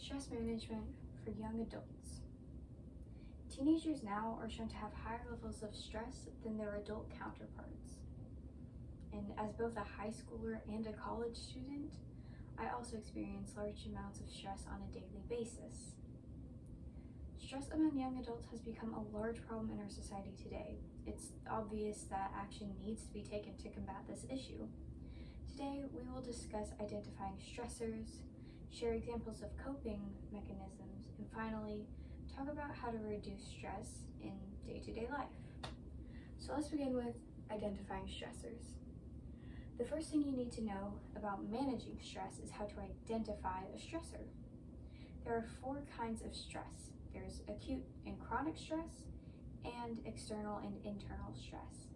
Stress management for young adults. Teenagers now are shown to have higher levels of stress than their adult counterparts. And as both a high schooler and a college student, I also experience large amounts of stress on a daily basis. Stress among young adults has become a large problem in our society today. It's obvious that action needs to be taken to combat this issue. Today, we will discuss identifying stressors, share examples of coping mechanisms, and finally, talk about how to reduce stress in day-to-day life. So let's begin with identifying stressors. The first thing you need to know about managing stress is how to identify a stressor. There are 4 kinds of stress. There's acute and chronic stress, and external and internal stress.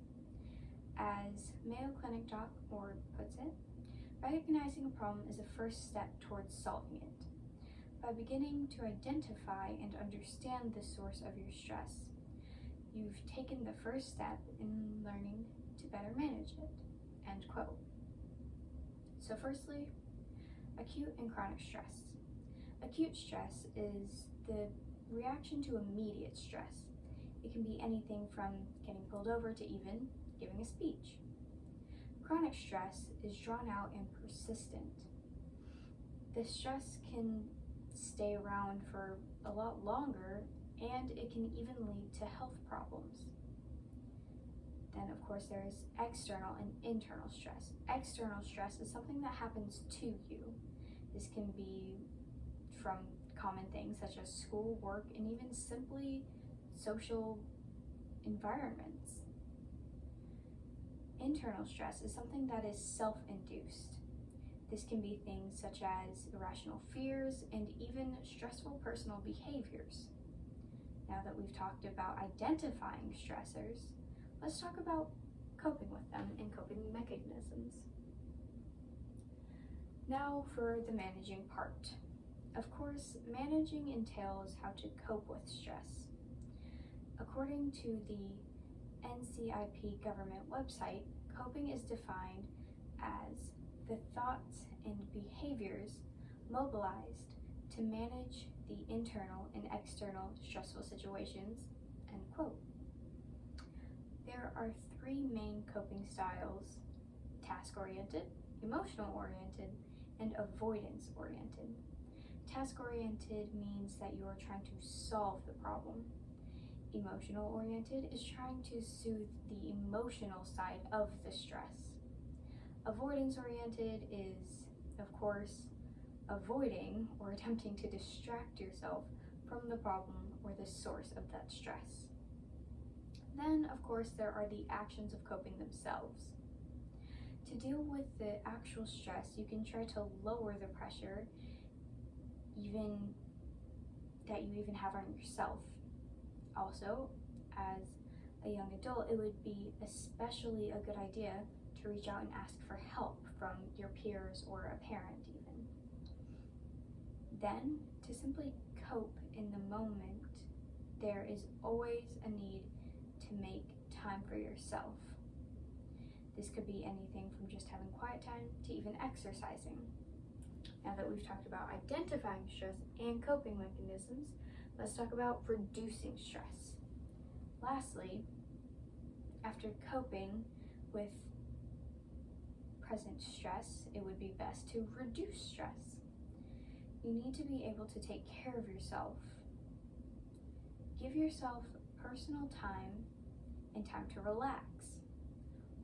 As Mayo Clinic puts it, recognizing a problem is a first step towards solving it. By beginning to identify and understand the source of your stress, you've taken the first step in learning to better manage it. End quote. So firstly, acute and chronic stress. Acute stress is the reaction to immediate stress. It can be anything from getting pulled over to even giving a speech. Chronic stress is drawn out and persistent. The stress can stay around for a lot longer, and it can even lead to health problems. Then, of course, there is external and internal stress. External stress is something that happens to you. This can be from common things such as school, work, and even simply social environments. Internal stress is something that is self-induced. This can be things such as irrational fears and even stressful personal behaviors. Now that we've talked about identifying stressors, let's talk about coping with them and coping mechanisms. Now for the managing part. Of course, managing entails how to cope with stress. According to the NCIP government website, coping is defined as the thoughts and behaviors mobilized to manage the internal and external stressful situations, end quote. There are 3 main coping styles: task-oriented, emotional-oriented, and avoidance-oriented. Task-oriented means that you are trying to solve the problem. Emotional-oriented is trying to soothe the emotional side of the stress. Avoidance-oriented is, of course, avoiding or attempting to distract yourself from the problem or the source of that stress. Then, of course, there are the actions of coping themselves. To deal with the actual stress, you can try to lower the pressure that you even have on yourself. Also, as a young adult, it would be especially a good idea to reach out and ask for help from your peers or a parent even. Then, to simply cope in the moment, there is always a need to make time for yourself. This could be anything from just having quiet time to even exercising. Now that we've talked about identifying stress and coping mechanisms, let's talk about reducing stress. Lastly, after coping with present stress, it would be best to reduce stress. You need to be able to take care of yourself. Give yourself personal time and time to relax.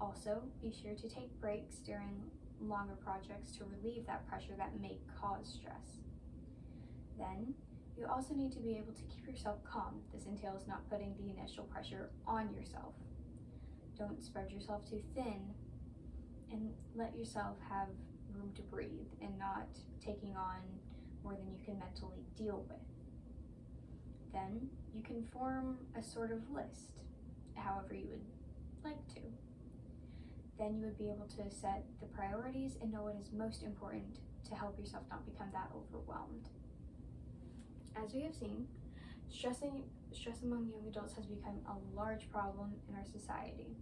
Also, be sure to take breaks during longer projects to relieve that pressure that may cause stress. Then, you also need to be able to keep yourself calm. This entails not putting the initial pressure on yourself. Don't spread yourself too thin, and let yourself have room to breathe and not taking on more than you can mentally deal with. Then, you can form a sort of list, however you would like to. Then you would be able to set the priorities and know what is most important to help yourself not become that overwhelmed. As we have seen, stress among young adults has become a large problem in our society.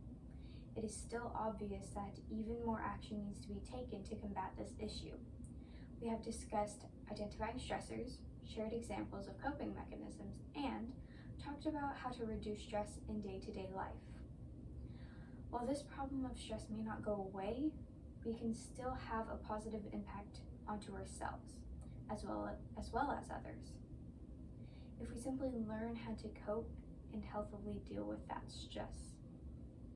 It is still obvious that even more action needs to be taken to combat this issue. We have discussed identifying stressors, shared examples of coping mechanisms, and talked about how to reduce stress in day-to-day life. While this problem of stress may not go away, we can still have a positive impact onto ourselves as well as others if we simply learn how to cope and healthily deal with that stress.